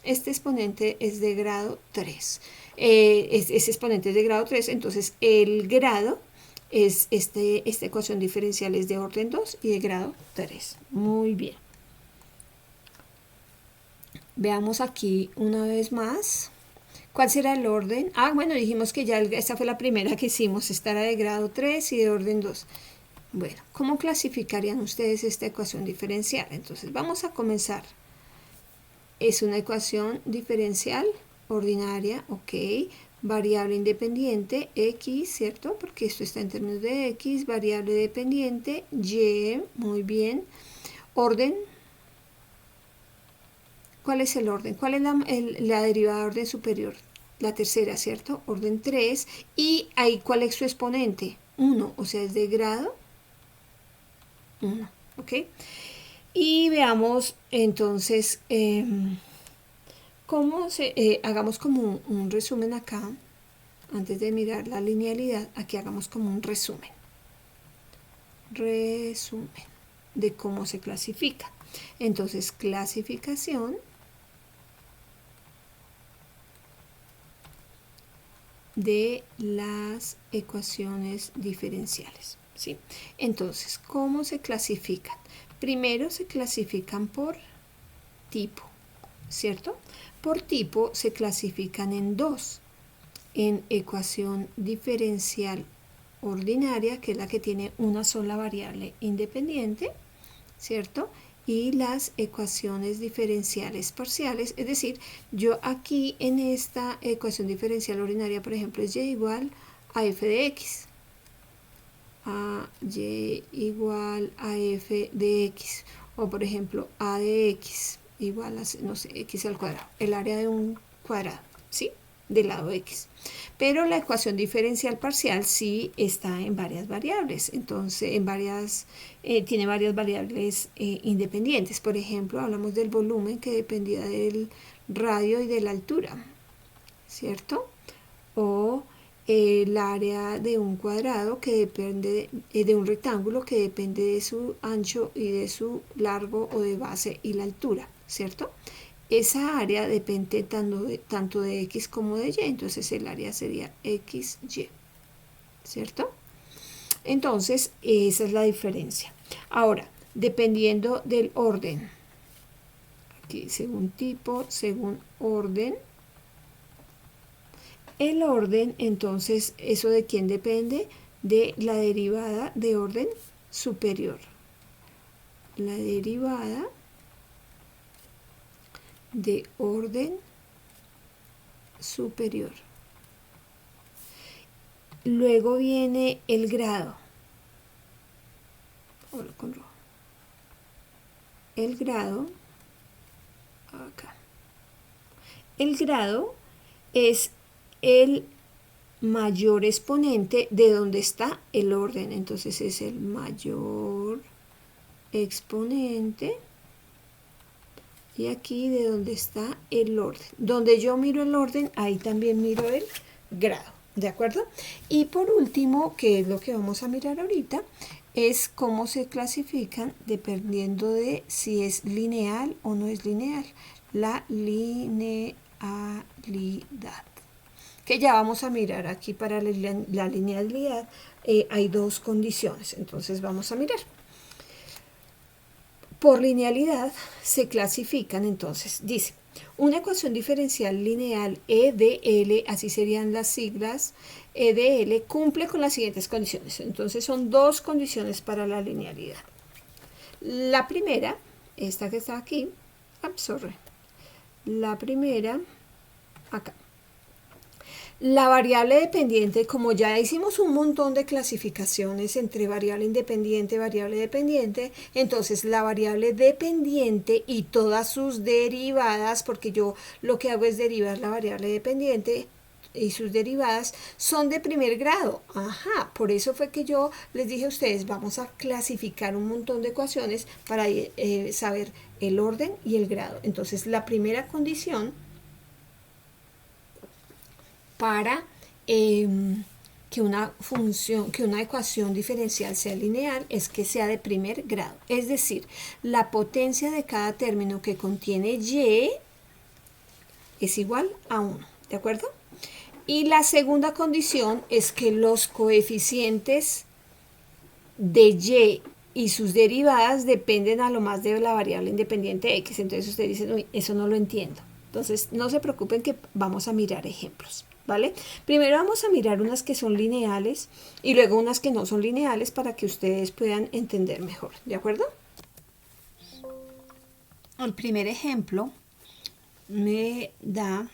Este exponente es de grado 3. Ese exponente es de grado 3, entonces el grado es esta ecuación diferencial es de orden 2 y de grado 3. Muy bien. Veamos aquí una vez más. ¿Cuál será el orden? Ah, bueno, dijimos que ya esta fue la primera que hicimos. Esta era de grado 3 y de orden 2. Bueno, ¿cómo clasificarían ustedes esta ecuación diferencial? Entonces, vamos a comenzar. Es una ecuación diferencial ordinaria, ok. Variable independiente, x, ¿cierto? Porque esto está en términos de x. Variable dependiente, y, muy bien. Orden. ¿Cuál es el orden? ¿Cuál es la derivada de orden superior? La tercera, ¿cierto? Orden 3. Y ahí, ¿cuál es su exponente? 1, o sea, es de grado 1, ¿ok? Y veamos entonces hagamos como un resumen acá. Antes de mirar la linealidad, aquí hagamos como un resumen. Resumen de cómo se clasifica. Entonces, clasificación de las ecuaciones diferenciales, ¿sí? Entonces, ¿cómo se clasifican? Primero se clasifican por tipo, ¿cierto? Por tipo se clasifican en dos. En ecuación diferencial ordinaria, que es la que tiene una sola variable independiente, ¿cierto? Y las ecuaciones diferenciales parciales, es decir, yo aquí en esta ecuación diferencial ordinaria, por ejemplo, es y igual a f de x, a y igual a f de x, o por ejemplo, a de x igual a, no sé, x al cuadrado, el área de un cuadrado, ¿sí? Del lado x. Pero la ecuación diferencial parcial sí está en varias variables, entonces tiene varias variables independientes. Por ejemplo, hablamos del volumen que dependía del radio y de la altura, ¿cierto? O el área de un cuadrado que depende de un rectángulo que depende de su ancho y de su largo o de base y la altura, ¿cierto? Esa área depende tanto de x como de y, entonces el área sería xy, ¿cierto? Entonces, esa es la diferencia. Ahora, dependiendo del orden, aquí según tipo, según orden, el orden, entonces, ¿eso de quién depende? De la derivada de orden superior. La derivada de orden superior. Luego viene el grado. El grado, acá. El grado es el mayor exponente de donde está el orden. Entonces es el mayor exponente. Y aquí de donde está el orden. Donde yo miro el orden, ahí también miro el grado. ¿De acuerdo? Y por último, que es lo que vamos a mirar ahorita, es cómo se clasifican dependiendo de si es lineal o no es lineal. La linealidad. Que ya vamos a mirar aquí para la linealidad. Hay dos condiciones. Entonces vamos a mirar. Por linealidad se clasifican, entonces, dice, una ecuación diferencial lineal E de L, así serían las siglas, E de L, cumple con las siguientes condiciones. Entonces son dos condiciones para la linealidad. La primera, esta que está aquí, absorbe. La primera, acá. La variable dependiente, como ya hicimos un montón de clasificaciones entre variable independiente y variable dependiente, entonces la variable dependiente y todas sus derivadas, porque yo lo que hago es derivar la variable dependiente y sus derivadas, son de primer grado. Ajá, por eso fue que yo les dije a ustedes, vamos a clasificar un montón de ecuaciones para saber el orden y el grado. Entonces la primera condición para que una ecuación diferencial sea lineal es que sea de primer grado. Es decir, la potencia de cada término que contiene y es igual a 1, ¿de acuerdo? Y la segunda condición es que los coeficientes de y sus derivadas dependen a lo más de la variable independiente x. Entonces ustedes dicen, uy, eso no lo entiendo. Entonces no se preocupen que vamos a mirar ejemplos, ¿vale? Primero vamos a mirar unas que son lineales y luego unas que no son lineales para que ustedes puedan entender mejor, ¿de acuerdo? El primer ejemplo me da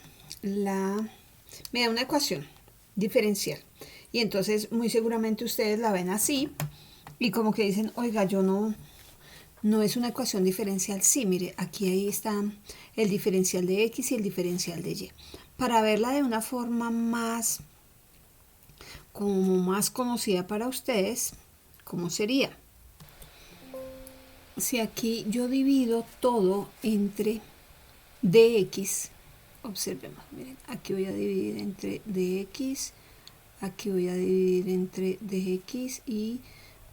una ecuación diferencial y entonces muy seguramente ustedes la ven así y como que dicen, oiga, yo no es una ecuación diferencial. Sí, mire, aquí ahí está el diferencial de x y el diferencial de y. Para verla de una forma más conocida para ustedes, ¿cómo sería? Si aquí yo divido todo entre dx, observemos, miren, aquí voy a dividir entre dx, aquí voy a dividir entre dx y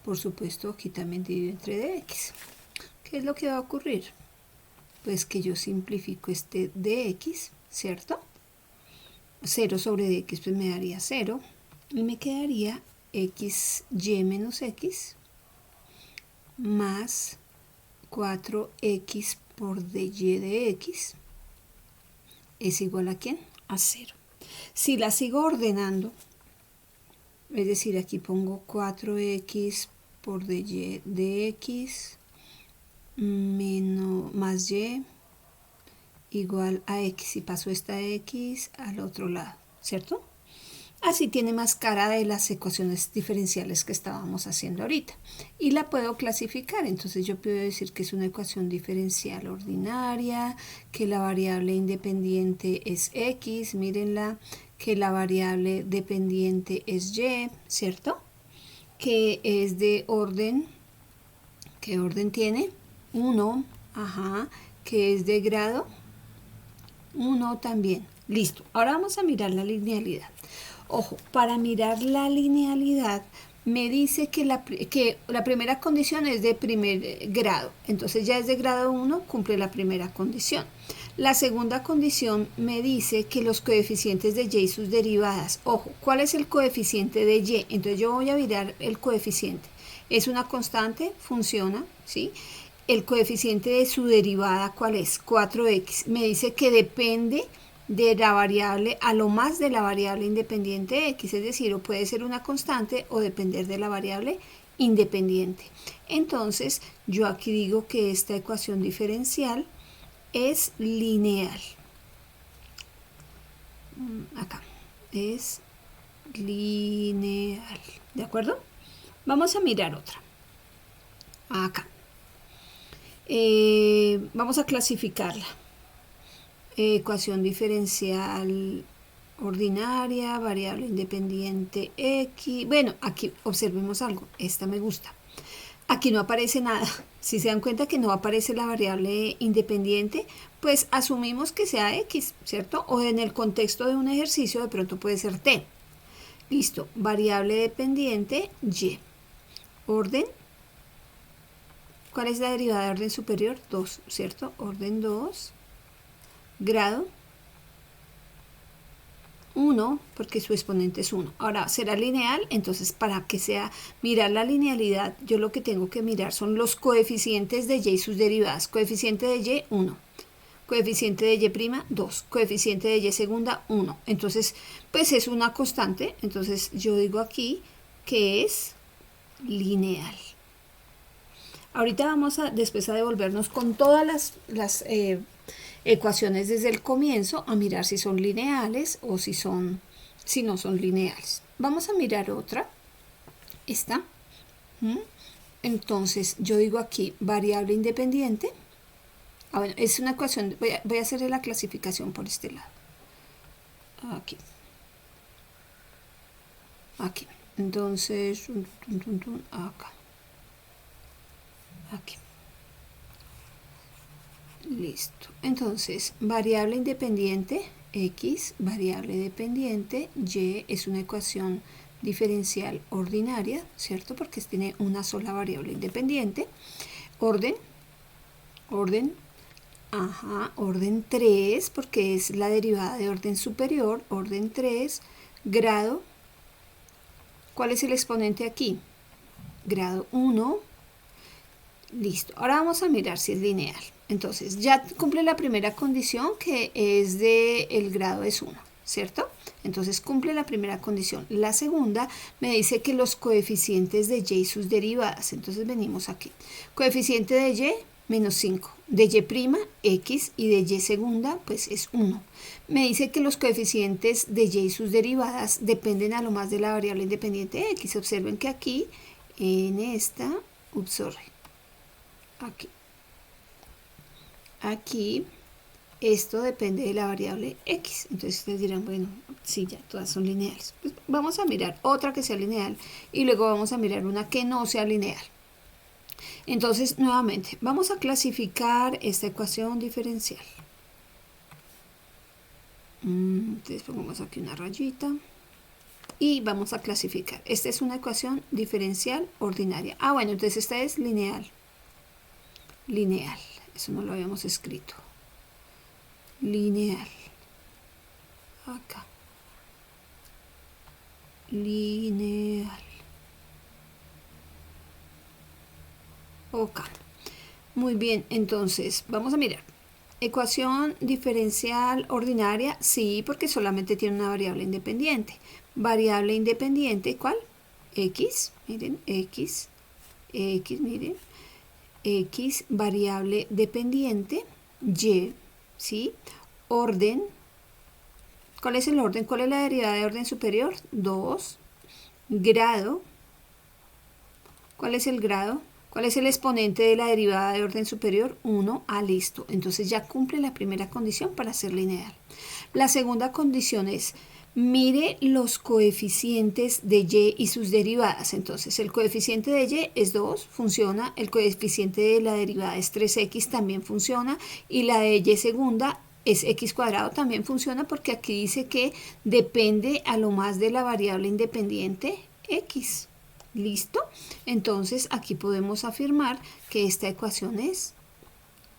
por supuesto aquí también divido entre dx. ¿Qué es lo que va a ocurrir? Pues que yo simplifico este dx, ¿cierto? 0 sobre dx pues me daría 0 y me quedaría xy menos x más 4x por dy de x es igual a ¿quién? A 0. Si la sigo ordenando, es decir, aquí pongo 4x por dy de x menos más y igual a x y paso esta x al otro lado, ¿cierto? Así tiene más cara de las ecuaciones diferenciales que estábamos haciendo ahorita. Y la puedo clasificar, entonces yo puedo decir que es una ecuación diferencial ordinaria, que la variable independiente es x, mírenla, que la variable dependiente es y, ¿cierto? Que es de orden, ¿qué orden tiene? 1, ajá, que es de grado 1 también. Listo, ahora vamos a mirar la linealidad. Ojo, para mirar la linealidad me dice que la primera condición es de primer grado. Entonces ya es de grado 1, cumple la primera condición. La segunda condición me dice que los coeficientes de y y sus derivadas. Ojo, ¿cuál es el coeficiente de y? Entonces yo voy a mirar el coeficiente. Es una constante, funciona, ¿sí? El coeficiente de su derivada, ¿cuál es? 4x. Me dice que depende de la variable, a lo más de la variable independiente x, es decir, o puede ser una constante o depender de la variable independiente. Entonces, yo aquí digo que esta ecuación diferencial es lineal. Acá, es lineal, ¿de acuerdo? Vamos a mirar otra. Acá. Vamos a clasificarla. Ecuación diferencial ordinaria, variable independiente x. Bueno, aquí observemos algo, esta me gusta. Aquí no aparece nada. Si se dan cuenta que no aparece la variable independiente, pues asumimos que sea x, ¿cierto? O en el contexto de un ejercicio de pronto puede ser t. Listo, variable dependiente y. Orden. ¿Cuál es la derivada de orden superior? 2, ¿cierto? Orden 2. Grado 1, porque su exponente es 1. Ahora, ¿será lineal? Entonces, para que sea mirar la linealidad, yo lo que tengo que mirar son los coeficientes de y y sus derivadas. Coeficiente de y, 1. Coeficiente de y', 2. Coeficiente de y segunda, 1. Entonces, pues es una constante. Entonces, yo digo aquí que es lineal. Ahorita vamos después a devolvernos con todas las ecuaciones desde el comienzo a mirar si son lineales o si no son lineales. Vamos a mirar otra. Esta. Entonces yo digo aquí variable independiente. Bueno, es una ecuación. Voy a hacer la clasificación por este lado. Aquí. Aquí. Entonces, acá. Aquí. Listo. Entonces, variable independiente x, variable dependiente y es una ecuación diferencial ordinaria, ¿cierto? Porque tiene una sola variable independiente. Orden Ajá, orden 3, porque es la derivada de orden superior, orden 3, grado. ¿Cuál es el exponente aquí? Grado 1. Listo. Ahora vamos a mirar si es lineal. Entonces, ya cumple la primera condición, que es de el grado es 1, ¿cierto? Entonces cumple la primera condición. La segunda me dice que los coeficientes de y y sus derivadas. Entonces venimos aquí. Coeficiente de y, menos 5. De y', x, y de y segunda, pues es 1. Me dice que los coeficientes de y y sus derivadas dependen a lo más de la variable independiente x. Observen que aquí, en esta, aquí esto depende de la variable x. Entonces ustedes dirán, bueno, sí, ya todas son lineales. Pues vamos a mirar otra que sea lineal y luego vamos a mirar una que no sea lineal. Entonces, nuevamente, vamos a clasificar esta ecuación diferencial. Entonces pongamos aquí una rayita y vamos a clasificar. Esta es una ecuación diferencial ordinaria. Bueno, entonces esta es lineal. Lineal, eso no lo habíamos escrito. Lineal. Acá. Lineal. Ok. Muy bien, entonces vamos a mirar. Ecuación diferencial ordinaria, sí, porque solamente tiene una variable independiente. Variable independiente, ¿cuál? X, miren, X, miren. X, variable dependiente, Y, ¿sí? Orden. ¿Cuál es el orden? ¿Cuál es la derivada de orden superior? 2. Grado. ¿Cuál es el grado? ¿Cuál es el exponente de la derivada de orden superior? 1. Listo. Entonces ya cumple la primera condición para ser lineal. La segunda condición es, mire los coeficientes de y y sus derivadas. Entonces el coeficiente de y es 2, funciona. El coeficiente de la derivada es 3x, también funciona. Y la de y segunda es x cuadrado, también funciona, porque aquí dice que depende a lo más de la variable independiente x. ¿Listo? Entonces aquí podemos afirmar que esta ecuación es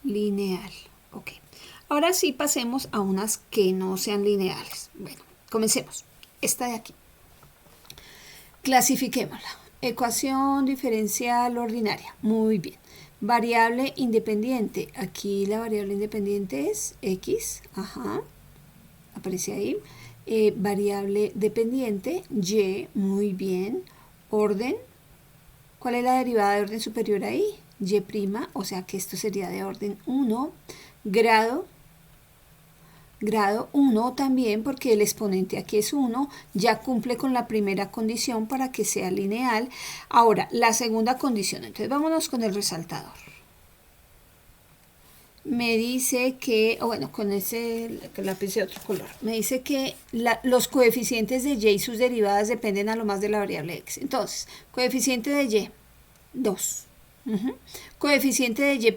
lineal. Ok. Ahora sí pasemos a unas que no sean lineales. Bueno, comencemos. Esta de aquí. Clasifiquémosla. Ecuación diferencial ordinaria. Muy bien. Variable independiente. Aquí la variable independiente es x. Ajá. Aparece ahí. Variable dependiente y. Muy bien. Orden. ¿Cuál es la derivada de orden superior ahí? Y', o sea que esto sería de orden 1. Grado. Grado 1 también, porque el exponente aquí es 1, ya cumple con la primera condición para que sea lineal. Ahora, la segunda condición, entonces vámonos con el resaltador. Me dice que, bueno, con ese lápiz de otro color, me dice que los coeficientes de y y sus derivadas dependen a lo más de la variable x. Entonces, coeficiente de y, 2. Coeficiente de y',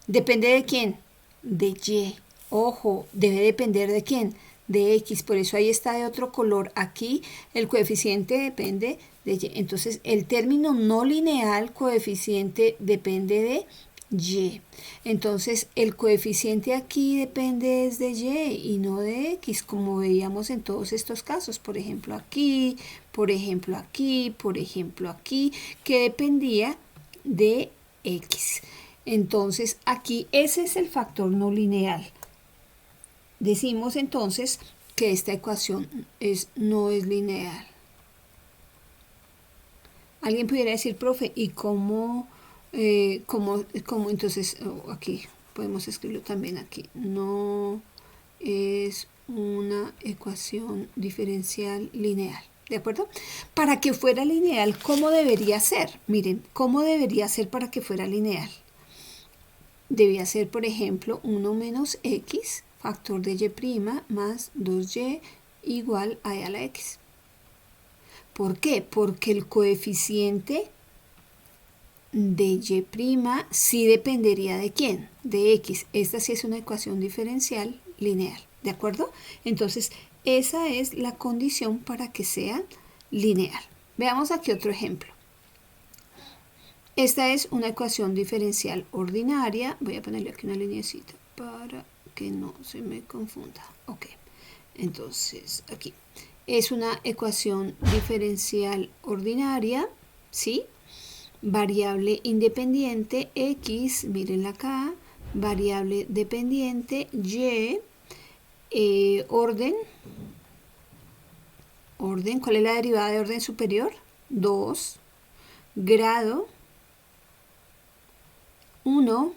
¿depende de quién? De y. Ojo, debe depender de quién, de x, por eso ahí está de otro color. Aquí el coeficiente depende de y. Entonces el término no lineal, coeficiente, depende de y. Entonces el coeficiente aquí depende de y y no de x, como veíamos en todos estos casos. Por ejemplo aquí, por ejemplo aquí, por ejemplo aquí, que dependía de x. Entonces aquí ese es el factor no lineal. Decimos entonces que esta ecuación no es lineal. Alguien pudiera decir, profe, ¿y cómo entonces, aquí podemos escribirlo también aquí? No es una ecuación diferencial lineal. ¿De acuerdo? Para que fuera lineal, ¿cómo debería ser? Miren, ¿cómo debería ser para que fuera lineal? Debía ser, por ejemplo, 1 menos x, factor de y' más 2y igual a la x. ¿Por qué? Porque el coeficiente de y' sí dependería de quién, de x. Esta sí es una ecuación diferencial lineal, ¿de acuerdo? Entonces, esa es la condición para que sea lineal. Veamos aquí otro ejemplo. Esta es una ecuación diferencial ordinaria. Voy a ponerle aquí una lineecita para que no se me confunda. Ok, entonces aquí es una ecuación diferencial ordinaria, ¿sí? Variable independiente x, mírenla acá, variable dependiente y, orden, ¿cuál es la derivada de orden superior? 2, grado 1,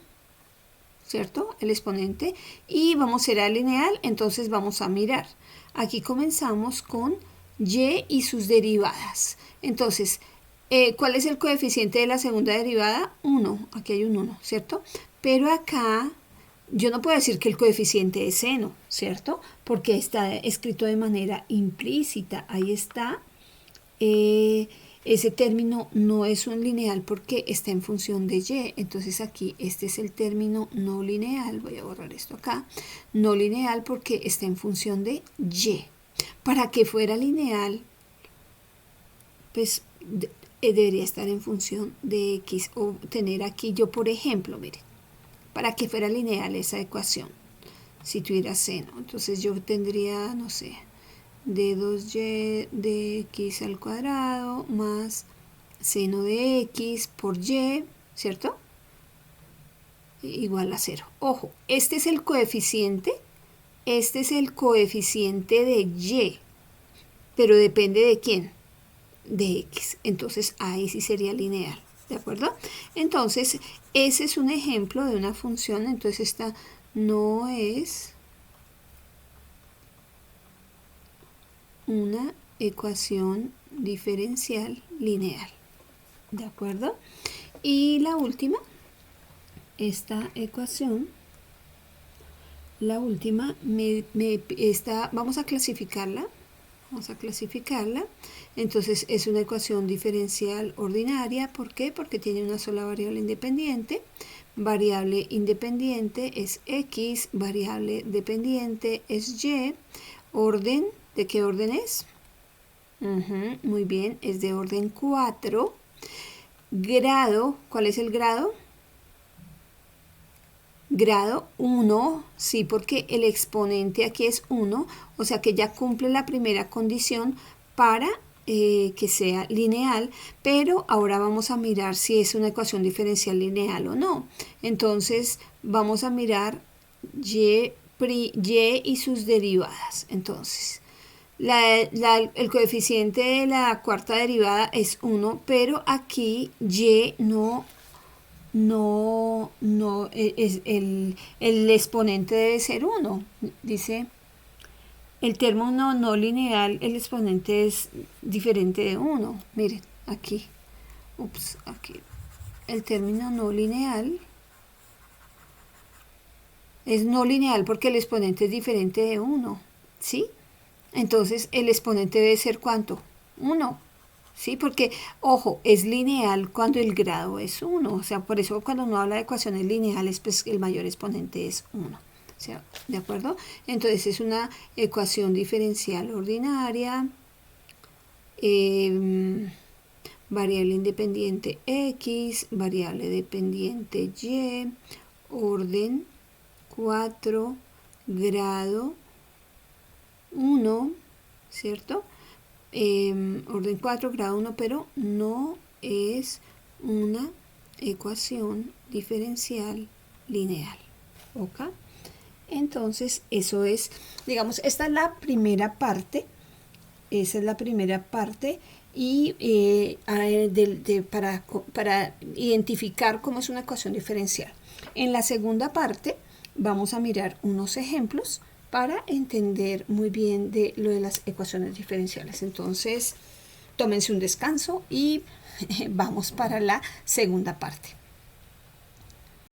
¿cierto? El exponente, y vamos a ir a lineal, entonces vamos a mirar. Aquí comenzamos con y y sus derivadas. Entonces, ¿cuál es el coeficiente de la segunda derivada? 1, aquí hay un 1, ¿cierto? Pero acá yo no puedo decir que el coeficiente es seno, ¿cierto? Porque está escrito de manera implícita, ahí está. Ese término no es un lineal porque está en función de y, entonces aquí este es el término no lineal, voy a borrar esto acá, no lineal porque está en función de y. Para que fuera lineal, pues debería estar en función de x, o tener aquí yo, por ejemplo, miren, para que fuera lineal esa ecuación, si tuviera seno, entonces yo tendría, no sé, de 2y de x al cuadrado más seno de x por y, ¿cierto? Igual a 0. Ojo, este es el coeficiente de y, pero depende de quién, de x, entonces ahí sí sería lineal, ¿de acuerdo? Entonces, ese es un ejemplo de una función, entonces esta no es una ecuación diferencial lineal, ¿de acuerdo? Y la última, esta ecuación, la última, vamos a clasificarla, entonces es una ecuación diferencial ordinaria, ¿por qué? Porque tiene una sola variable independiente es x, variable dependiente es y, orden, ¿de qué orden es? Muy bien, es de orden 4. Grado, ¿cuál es el grado? Grado 1, sí, porque el exponente aquí es 1, o sea que ya cumple la primera condición para que sea lineal, pero ahora vamos a mirar si es una ecuación diferencial lineal o no. Entonces vamos a mirar y y sus derivadas. Entonces, el coeficiente de la cuarta derivada es 1, pero aquí y no es el exponente debe ser 1. Dice, el término no lineal, el exponente es diferente de 1. Miren, aquí. Aquí. El término no lineal es no lineal porque el exponente es diferente de 1. ¿Sí? Entonces, el exponente debe ser ¿cuánto? 1. ¿Sí? Porque, ojo, es lineal cuando el grado es 1. O sea, por eso cuando uno habla de ecuaciones lineales, pues el mayor exponente es 1. O sea, ¿de acuerdo? Entonces es una ecuación diferencial ordinaria, variable independiente x, variable dependiente y, orden 4, grado 1, ¿cierto? Orden 4, grado 1, pero no es una ecuación diferencial lineal. ¿Ok? Entonces, eso es, digamos, esta es la primera parte. Esa es la primera parte. Y para identificar cómo es una ecuación diferencial. En la segunda parte vamos a mirar unos ejemplos para entender muy bien de lo de las ecuaciones diferenciales. Entonces, tómense un descanso y vamos para la segunda parte.